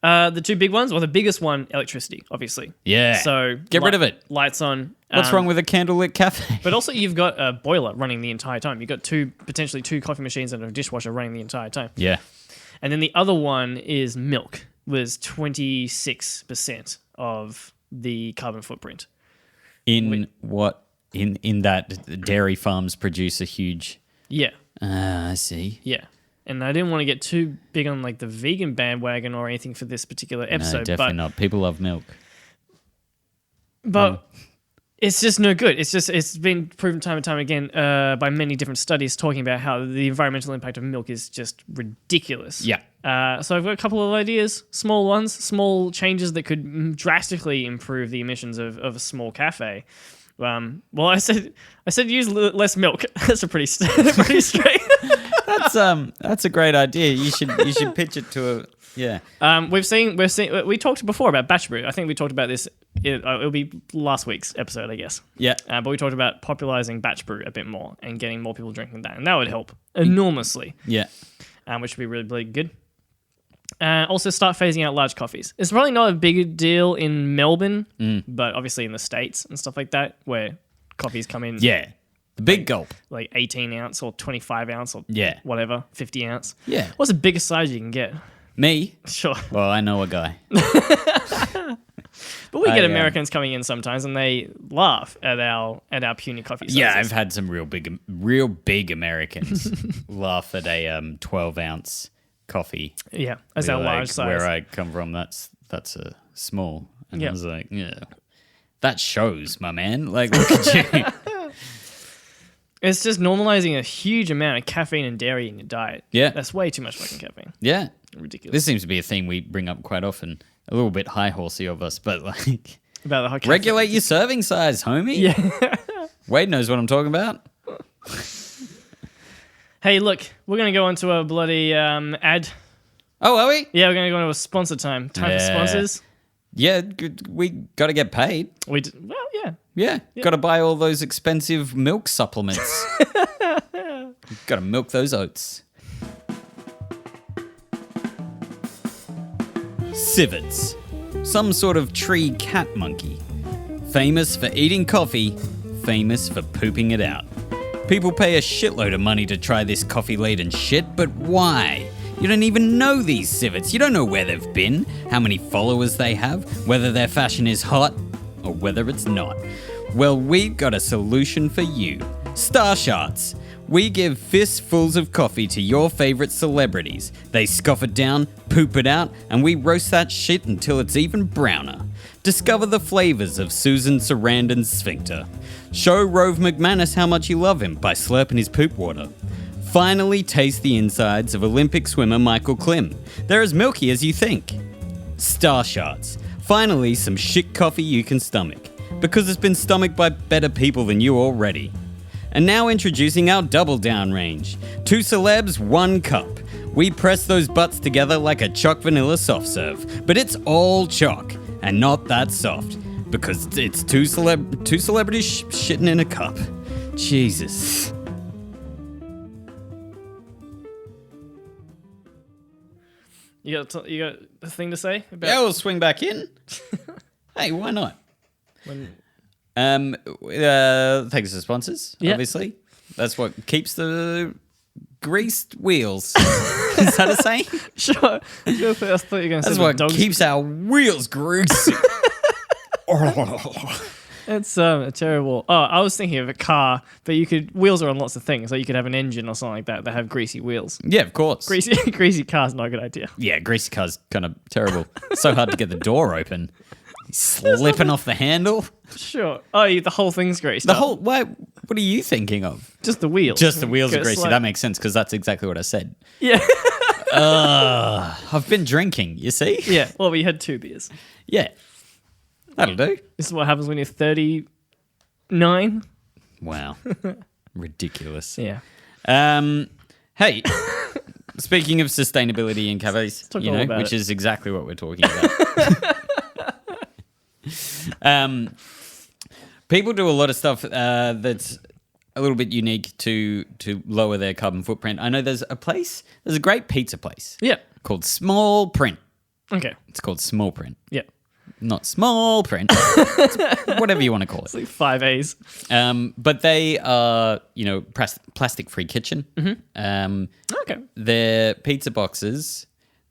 the two big ones, or the biggest one, electricity, obviously. Yeah. So get rid of it. Lights on. What's wrong with a candlelit cafe? But also you've got a boiler running the entire time. You've got potentially two coffee machines and a dishwasher running the entire time. Yeah. And then the other one is milk, was 26% of the carbon footprint. In that dairy farms produce a huge... Yeah. I see. Yeah. And I didn't want to get too big on like the vegan bandwagon or anything for this particular episode. No, definitely not. People love milk. But it's just no good. It's been proven time and time again by many different studies talking about how the environmental impact of milk is just ridiculous. Yeah. So I've got a couple of ideas, small ones, small changes that could drastically improve the emissions of a small cafe. Well, I said use less milk. That's a pretty straight. That's a great idea. You should pitch it to a We talked before about batch brew. I think we talked about this. It'll be last week's episode, I guess. Yeah. But we talked about popularizing batch brew a bit more and getting more people drinking that, and that would help enormously. Yeah. Which would be really, really good. Also, start phasing out large coffees. It's probably not a big deal in Melbourne, but obviously in the States and stuff like that, where coffees come in. Yeah. The big gulp. Like 18 ounce or 25 ounce or whatever, 50 ounce. Yeah. What's the biggest size you can get? Me? Sure. Well, I know a guy. But we get Americans coming in sometimes and they laugh at our puny coffee sizes. Yeah, I've had some real big Americans laugh at a 12-ounce coffee. Yeah, as our large size. Where I come from, that's a small. And I Yeah. was like, yeah, that shows, my man. Like, look at you. It's just normalizing a huge amount of caffeine and dairy in your diet. Yeah. That's way too much fucking caffeine. Yeah. Ridiculous. This seems to be a theme we bring up quite often. A little bit high horsey of us, but like, About the whole caffeine. regulate your serving size, homie. Yeah. Wade knows what I'm talking about. Hey, look, we're going to go into a bloody ad. Oh, are we? Yeah, we're going to go into a sponsor time. Time for sponsors. Yeah, we got to get paid. Well, yeah. Yeah, got to buy all those expensive milk supplements. Got to milk those oats. Civets, some sort of tree cat monkey. Famous for eating coffee, famous for pooping it out. People pay a shitload of money to try this coffee-laden shit, but why? You don't even know these civets. You don't know where they've been, how many followers they have, whether their fashion is hot or whether it's not. Well, we've got a solution for you. Star Shots. We give fistfuls of coffee to your favorite celebrities. They scoff it down, poop it out, and we roast that shit until it's even browner. Discover the flavors of Susan Sarandon's sphincter. Show Rove McManus how much you love him by slurping his poop water. Finally taste the insides of Olympic swimmer Michael Klim. They're as milky as you think. Star Shots. Finally some shit coffee you can stomach. Because it's been stomached by better people than you already. And now introducing our Double Down range. 2 celebs, 1 cup. We press those butts together like a choc vanilla soft serve. But it's all choc, and not that soft. Because it's two celebrities shitting in a cup. Jesus. You got a thing to say about? Yeah, we'll swing back in. Hey, why not? Thanks to sponsors, obviously. That's what keeps the greased wheels. Is that a saying? Sure. I thought you were going to say That's what keeps our wheels greasy. It's terrible. Oh, I was thinking of a car, but wheels are on lots of things. So you could have an engine or something like that have greasy wheels. Yeah, of course. Greasy car's not a good idea. Yeah, greasy car's kind of terrible. So hard to get the door open. Slipping off the handle. Sure. Oh, the whole thing's greased. Why What are you thinking of? Just the wheels. Just the wheels are Because, greasy. like- That makes sense because that's exactly what I said. Yeah. I've been drinking, you see? Yeah. Well, we had 2 beers. Yeah. That'll do. This is what happens when you're 39. Wow. Ridiculous. Yeah. Hey, speaking of sustainability in cafes, talk all about which it. is exactly what we're talking about. People do a lot of stuff that's a little bit unique to lower their carbon footprint. I know there's a great pizza place Yeah. called Small Print. Okay. It's called Small Print. Yeah. Not small print, it's whatever you want to call it. It's like 5 A's. But they are, plastic-free kitchen. Okay. Their pizza boxes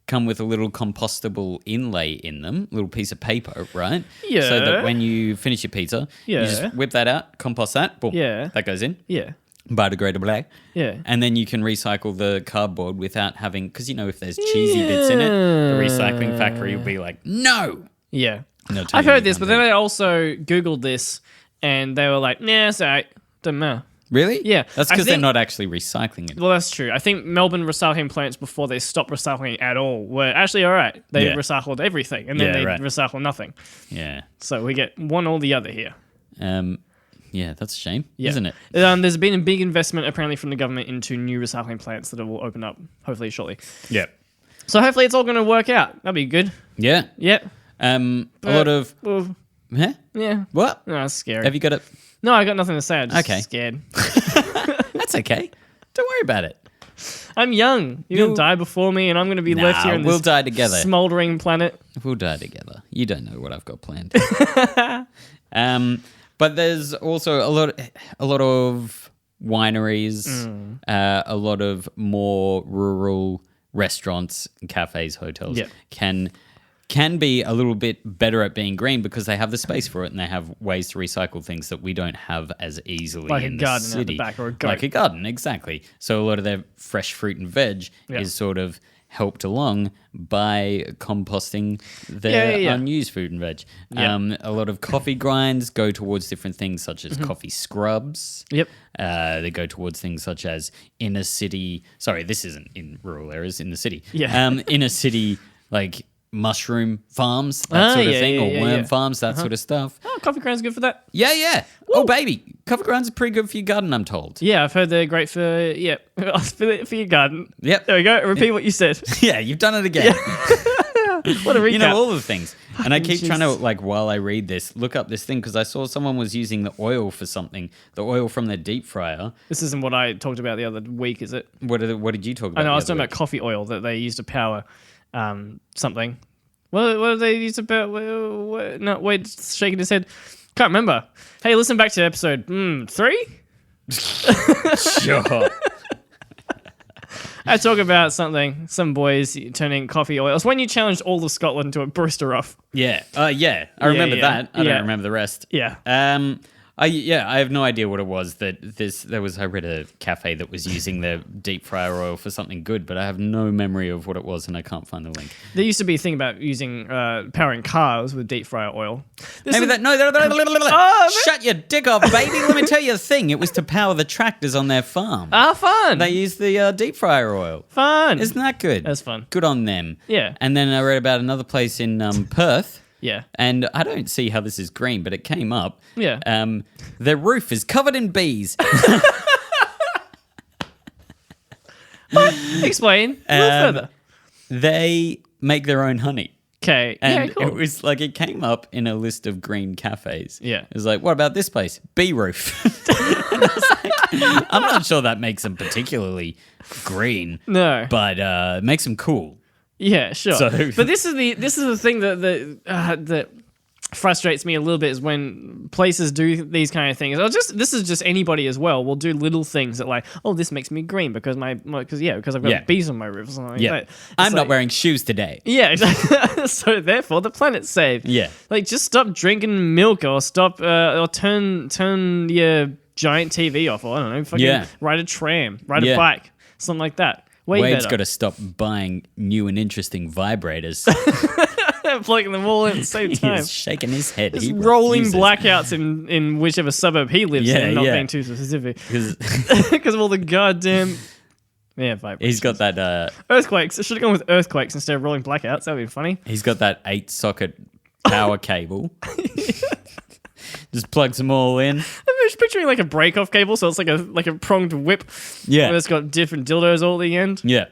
come with a little compostable inlay in them, a little piece of paper, right? Yeah. So that when you finish your pizza, you Yeah. just whip that out, compost that, boom, Yeah. that goes in, Yeah. biodegradable. Yeah. And then you can recycle the cardboard without having, because if there's cheesy bits in it, the recycling factory will be like, no. Yeah. And they'll tell I've you heard you this, but can't then do I also Googled this and they were like, nah, it's all right. Doesn't matter. Really? Yeah. That's I because they're think- not actually recycling it. Well, that's true. I think Melbourne recycling plants, before they stopped recycling at all, were actually all right. They Yeah. recycled everything and then Yeah, they right. recycle nothing. Yeah. So we get one or the other here. Yeah, that's a shame, Yeah. isn't it? There's been a big investment apparently from the government into new recycling plants that will open up hopefully shortly. Yeah. So hopefully it's all going to work out. That'd be good. Yeah. Yeah. A lot of... Well, Huh? yeah. What? No, that's scary. Have you got it? No, I got nothing to say. I'm just Okay. scared. That's okay. Don't worry about it. I'm young. You're going to die before me and I'm going to be left here in we'll this die together. smoldering planet. We'll die together. You don't know what I've got planned. But there's also a lot of wineries, a lot of more rural restaurants, cafes, hotels Yeah. can be a little bit better at being green because they have the space for it and they have ways to recycle things that we don't have as easily Like a in garden the out the city. back or a goat. Like a garden, exactly. So a lot of their fresh fruit and veg Yeah. is sort of helped along by composting their Yeah. unused food and veg. Yeah. A lot of coffee grinds go towards different things such as coffee scrubs. Yep. They go towards things such as inner city. Sorry, this isn't in rural areas, in the city. Yeah. Inner city, like mushroom farms, that sort of yeah, thing, yeah, or yeah, worm yeah. farms, that sort of stuff. Oh, coffee ground's good for that. Yeah. Oh, baby. Coffee grinds are pretty good for your garden, I'm told. Yeah, I've heard they're great for for your garden. Yep. There we go. Repeat what you said. Yeah, you've done it again. What a recap. You know all the things. And I keep trying to, Jesus. like, while I read this, look up this thing because I saw someone was using the oil for something. The oil from their deep fryer. This isn't what I talked about the other week, is it? What did you talk about? I know, I was the talking other about coffee oil that they use to power something. What do they use to power? No, Wade shaking his head. Can't remember. Hey, listen back to episode 3. week? Sure. I talk about some boys turning coffee oil. It's when you challenged all of Scotland to a barista off. Yeah. I remember yeah. that. I Yeah. don't remember the rest. Yeah. I have no idea what it was I read a cafe that was using their deep fryer oil for something good, but I have no memory of what it was and I can't find the link. There used to be a thing about using powering cars with deep fryer oil. Maybe that shut your dick off, baby. Let me tell you a thing. It was to power the tractors on their farm. Fun. They used the deep fryer oil. Fun. Isn't that good? That's fun. Good on them. Yeah. And then I read about another place in Perth. Yeah. And I don't see how this is green, but it came up. Yeah. Their roof is covered in bees. Explain a little further. They make their own honey. Okay. And Yeah, cool. it was like it came up in a list of green cafes. Yeah. It was like, what about this place? Bee roof. And I was like, I'm not sure that makes them particularly green. No. But it makes them cool. Yeah, sure. So- But this is the thing that frustrates me a little bit is when places do these kind of things. This is just anybody as well. Will do little things that like, oh, this makes me green because because I've got Yeah. bees on my roof or something like Yeah. that. It's I'm not like- wearing shoes today. Yeah, exactly. So therefore, the planet's saved. Yeah. Like just stop drinking milk or stop or turn your giant TV off or I don't know, fucking Yeah. ride a tram, ride a Yeah. bike, something like that. Way Wade's better. got to stop buying new and interesting vibrators. plugging them all in at the same time. He's shaking his head. Just He rolling refuses. blackouts in whichever suburb he lives Yeah, in, not yeah. being too specific. 'Cause Because of all the goddamn vibrations. he's got that. Earthquakes. I should have gone with earthquakes instead of rolling blackouts. That would be funny. He's got that 8-socket power cable. Just plugs them all in. I'm just picturing like a break-off cable, so it's like a pronged whip. Yeah. And it's got different dildos all at the end. Yeah.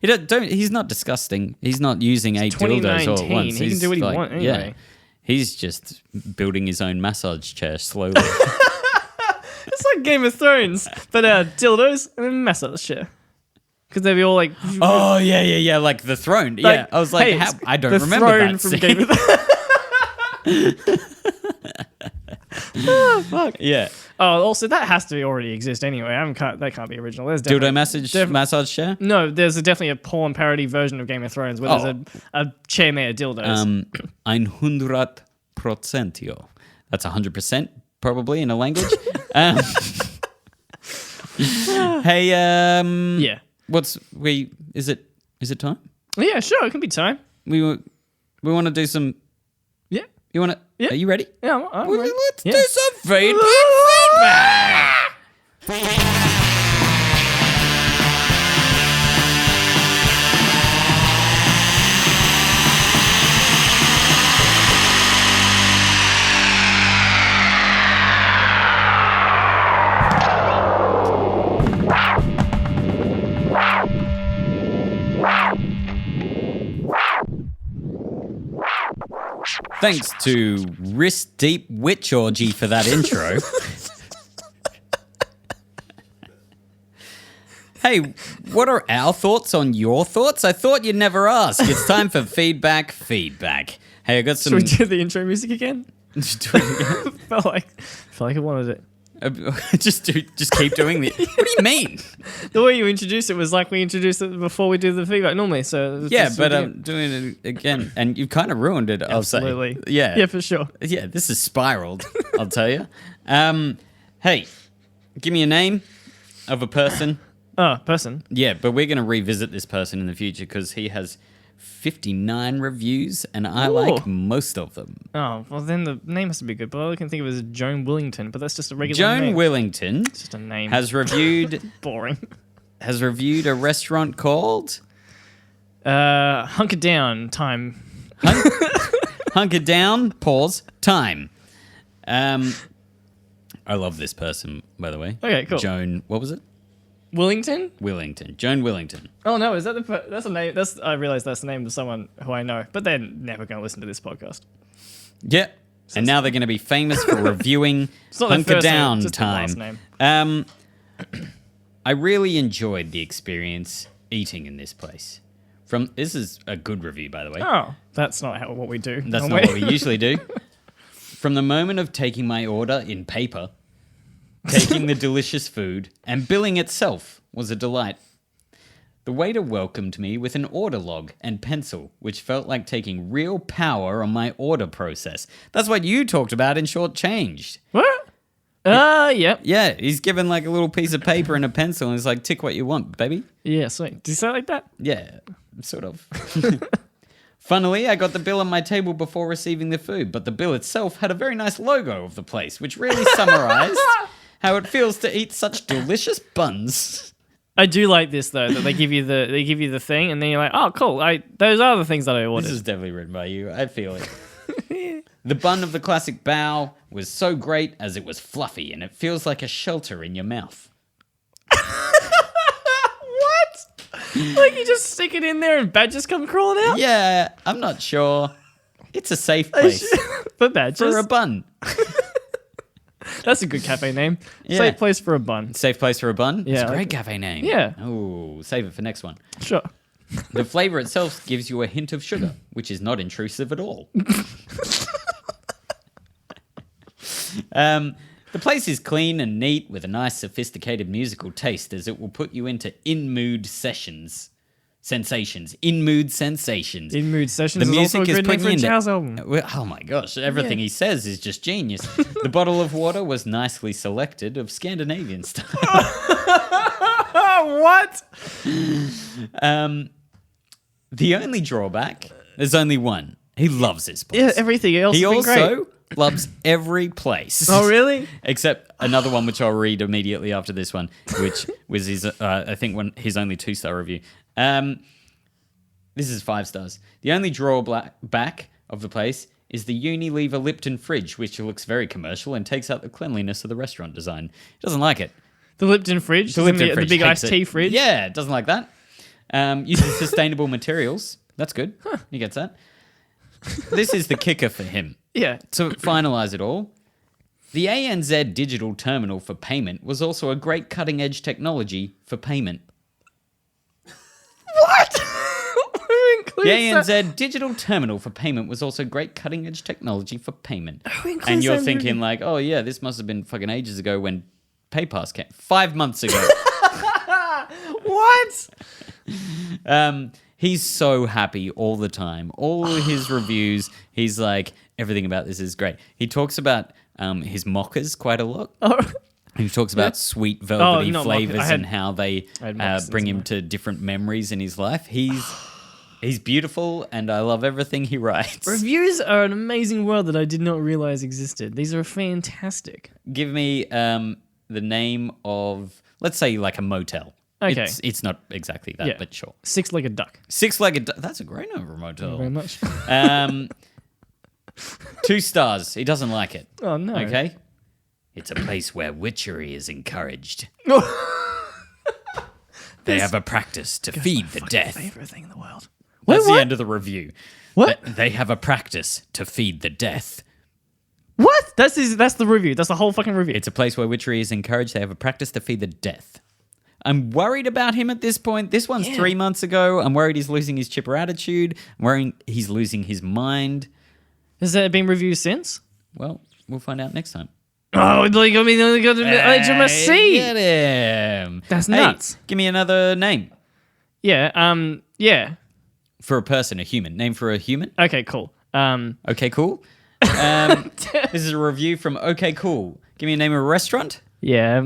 He's not disgusting. He's not using 8 dildos all at 2019. once. He can He's do what he like, wants anyway. Yeah. He's just building his own massage chair slowly. It's like Game of Thrones, but dildos and then massage chair. Because they'd be all like, Oh, yeah. Like the throne. Yeah. I was like, hey, how? it's I don't the remember throne that from scene. Game of Thrones. Oh, fuck. Yeah. Oh, also that has to already exist anyway. That can't be original. There's Dildo definitely, massage chair? No, there's definitely a porn parody version of Game of Thrones where there's a chair made of dildos. 100%. That's 100% probably in a language. Hey, Yeah. Is it time? Yeah, sure. It can be time. We want to do some. Yeah. You want to? Yeah. Are you ready? Yeah, I'm ready. Let's Yeah. do some feedback. Thanks to Wrist Deep Witch Orgy for that intro. Hey, what are our thoughts on your thoughts? I thought you'd never ask. It's time for feedback. Hey, I got some. Should we do the intro music again? felt like I wanted it. Just keep doing it. What do you mean? The way you introduced it was like we introduced it before we do the feedback normally. So Yeah, but I'm doing it again, and you've kind of ruined it. absolutely. I'll say. Yeah, Yeah, for sure. Yeah, this has spiraled. I'll tell you. Hey, give me a name of a person. Oh, person. Yeah, but we're going to revisit this person in the future because he has 59 reviews, and I like most of them. Oh, well then the name has to be good. But all I can think of is Joan Willington, but that's just a regular Joan name. Willington It's just a name. has reviewed Boring. a restaurant called Hunker Down Time. Hunker Down, pause, time. I love this person, by the way. Okay, cool. Joan, what was it? Willington? Willington. Joan Willington. Oh no, is that that's a name? I realize that's the name of someone who I know, but they're never going to listen to this podcast. Yeah. And now they're going to be famous for reviewing It's not their Hunker first name, Down just their time. last name. I really enjoyed the experience eating in this place. This is a good review, by the way. Oh, that's not what we do. That's normally. not what we usually do. From the moment of taking my order in paper, taking the delicious food, and billing itself was a delight. The waiter welcomed me with an order log and pencil, which felt like taking real power on my order process. That's what you talked about in Shortchanged. What? Yep. Yeah, he's given like a little piece of paper and a pencil, and he's like, tick what you want, baby. Yeah, sweet. Did you say it like that? Yeah, sort of. Funnily, I got the bill on my table before receiving the food, but the bill itself had a very nice logo of the place, which really summarized how it feels to eat such delicious buns. I do like this though, that they give you the thing, and then you're like, oh, cool. Those are the things that I ordered. This is definitely written by you. I feel it. The bun of the classic bao was so great as it was fluffy, and it feels like a shelter in your mouth. What? Like you just stick it in there and badgers come crawling out? Yeah, I'm not sure. It's a safe place For badgers? for a bun. That's a good cafe name. Yeah. Safe place for a bun. Safe place for a bun? Yeah, It's a like- great cafe name. Yeah. Oh, save it for next one. Sure. The flavor itself gives you a hint of sugar, which is not intrusive at all. The place is clean and neat with a nice sophisticated musical taste as it will put you into in-mood sensations. In-mood sensations. In Mood Sessions The is also a music is good name putting for a you jazz into... album. Well, oh my gosh, everything Yeah. he says is just genius. The bottle of water was nicely selected of Scandinavian style. What? The only drawback, there's only one. He loves his place. Yeah, everything else He has been great. also loves every place. Oh, really? Except another one, which I'll read immediately after this one, which was his, I think, his only 2-star review. This is 5 stars. The only drawback of the place is the Unilever Lipton fridge, which looks very commercial and takes out the cleanliness of the restaurant design. He doesn't like it. The Lipton fridge? The Lipton fridge the big hates iced tea it. fridge? Yeah, it doesn't like that. Uses sustainable materials. That's good. He gets that. This is the kicker for him. Yeah. To finalise it all, the ANZ digital terminal for payment was also a great cutting-edge technology for payment. What? Who includes The that? ANZ digital terminal for payment was also great cutting-edge technology for payment. Who includes And you're that in thinking the- like, oh yeah, this must have been fucking ages ago when PayPass came. 5 months ago. What? He's so happy all the time. All his reviews, he's like, everything about this is great. He talks about his mockers quite a lot. Oh. He talks about sweet, velvety not flavors mockers. and how they I had moccasins bring in him my- to different memories in his life. He's beautiful, and I love everything he writes. Reviews are an amazing world that I did not realize existed. These are fantastic. Give me the name of, let's say, like a motel. Okay. It's not exactly that, Yeah. but sure. Six-legged duck. Six-legged. That's a great name for a motel. Very much. 2 stars. He doesn't like it. Oh, no. Okay. It's a place where witchery is encouraged. They have a practice to feed the death. Favorite thing in the world. That's What? the end of the review. What? They have a practice to feed the death. What? That's the review. That's the whole fucking review. It's a place where witchery is encouraged. They have a practice to feed the death. I'm worried about him at this point. This one's 3 months ago. I'm worried he's losing his chipper attitude. I'm worried he's losing his mind. Has there been reviews since? Well, we'll find out next time. Oh, like, I mean, I got HMSC. Get him. That's Hey, nuts. give me another name. Yeah. Yeah. For a person, a human. Name for a human? Okay, cool. Okay, cool. This is a review from Okay, cool. Give me a name of a restaurant. Yeah.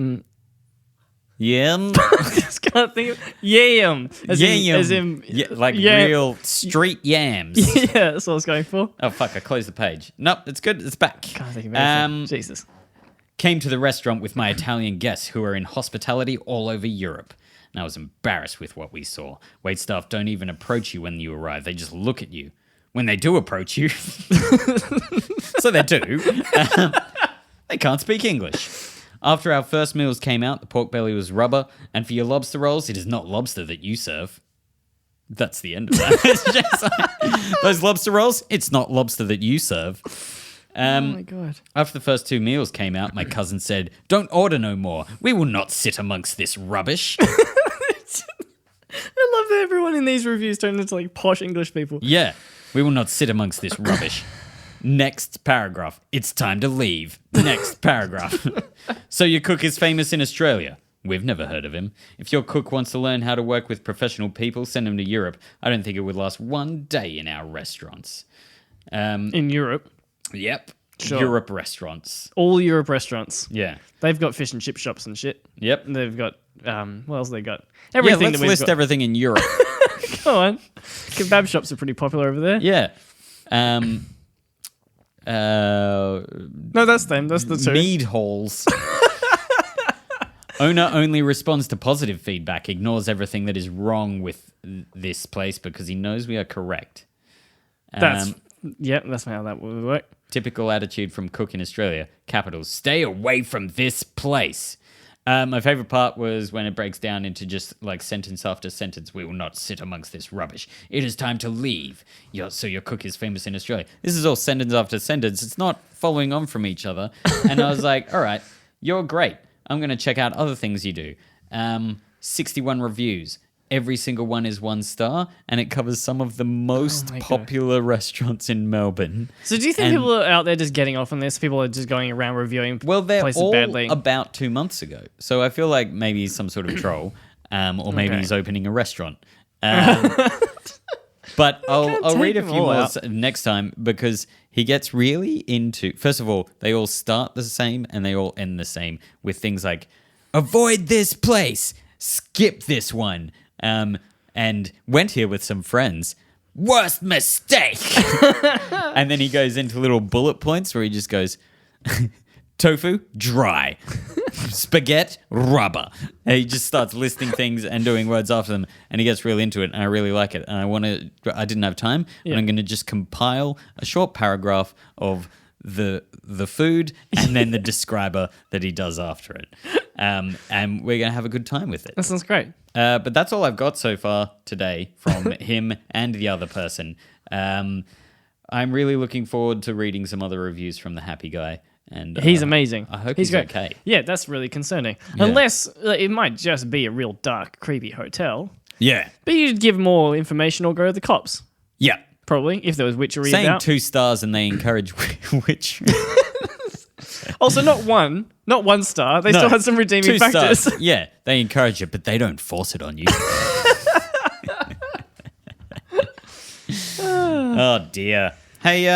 Yam. Just can't think of yam. As in like yam. real street yams. Yeah, that's what I was going for. Oh, fuck, I closed the page. Nope, it's good. It's back. Can't think of anything. Jesus. Came to the restaurant with my Italian guests who are in hospitality all over Europe. And I was embarrassed with what we saw. Wait staff don't even approach you when you arrive. They just look at you. When they do approach you, so they do, they can't speak English. After our first meals came out, the pork belly was rubber, and for your lobster rolls, it is not lobster that you serve. That's the end of that. It's just like, those lobster rolls, it's not lobster that you serve. Oh my God. After the first 2 meals came out, my cousin said, "Don't order no more. We will not sit amongst this rubbish." I love that everyone in these reviews turned into like posh English people. Yeah, we will not sit amongst this rubbish. Next paragraph. It's time to leave. Next paragraph. So your cook is famous in Australia. We've never heard of him. If your cook wants to learn how to work with professional people, send him to Europe. I don't think it would last one day in our restaurants. In Europe. Yep. Sure. Europe restaurants. All Europe restaurants. Yeah. They've got fish and chip shops and shit. Yep. They've got, what else they got? Yeah, Everything let's that we've list got. everything in Europe. Go on. Kebab shops are pretty popular over there. Yeah. No, that's them. That's the two. Mead halls. Owner only responds to positive feedback, ignores everything that is wrong with this place because he knows we are correct. That's how that would work. Typical attitude from cook in Australia. Capitals, stay away from this place. My favorite part was when it breaks down into just like sentence after sentence. We will not sit amongst this rubbish. It is time to leave. So your cook is famous in Australia. This is all sentence after sentence. It's not following on from each other. And I was like, all right, you're great. I'm going to check out other things you do. 61 reviews. Every single one is 1 star, and it covers some of the most my God. popular restaurants in Melbourne. So do you think people are out there just getting off on this? People are just going around reviewing Well, they're places all badly? about 2 months ago. So I feel like maybe he's some sort of troll, or maybe Okay. he's opening a restaurant. But I'll read a them few all more out. next time because he gets really into... First of all, they all start the same and they all end the same with things like, avoid this place, skip this one, and went here with some friends. worst mistake. And then he goes into little bullet points where he just goes, tofu, dry. Spaghetti, rubber. And he just starts listing things and doing words after them, and he gets really into it, and I really like it. And I didn't have time, and I'm going to just compile a short paragraph of the food and then the describer that he does after it. And we're going to have a good time with it. That sounds great. But that's all I've got so far today from him and the other person. I'm really looking forward to reading some other reviews from the happy guy. And he's amazing. I hope he's great. okay. Yeah, that's really concerning. Yeah. Unless it might just be a real dark, creepy hotel. Yeah. But you'd give more information or go to the cops. Yeah. Probably, if there was witchery Saying about. 2 stars and they encourage witchery. Also, not one star. They still had some redeeming 2 factors. stars. Yeah, they encourage it, but they don't force it on you. Oh, dear. Hey,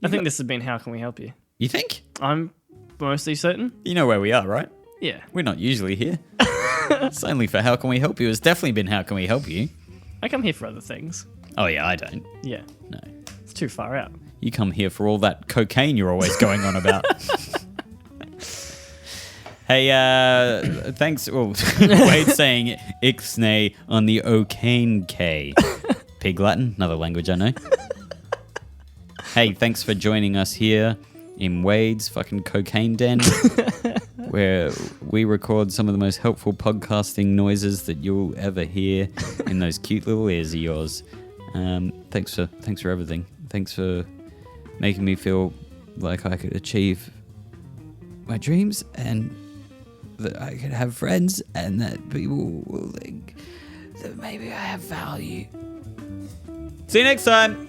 I think this has been How Can We Help You? you think? I'm mostly certain. You know where we are, right? Yeah. We're not usually here. It's only for How Can We Help You. It's definitely been How Can We Help You? I come here for other things. Oh, yeah, I don't. Yeah. No. It's too far out. You come here for all that cocaine you're always going on about. Hey, thanks. Well, Wayde's saying ixnay on the O'Kane K. Pig Latin, another language I know. Hey, thanks for joining us here in Wade's fucking cocaine den, where we record some of the most helpful podcasting noises that you'll ever hear in those cute little ears of yours. Thanks for everything. Thanks for making me feel like I could achieve my dreams and that I could have friends and that people will think that maybe I have value. See you next time.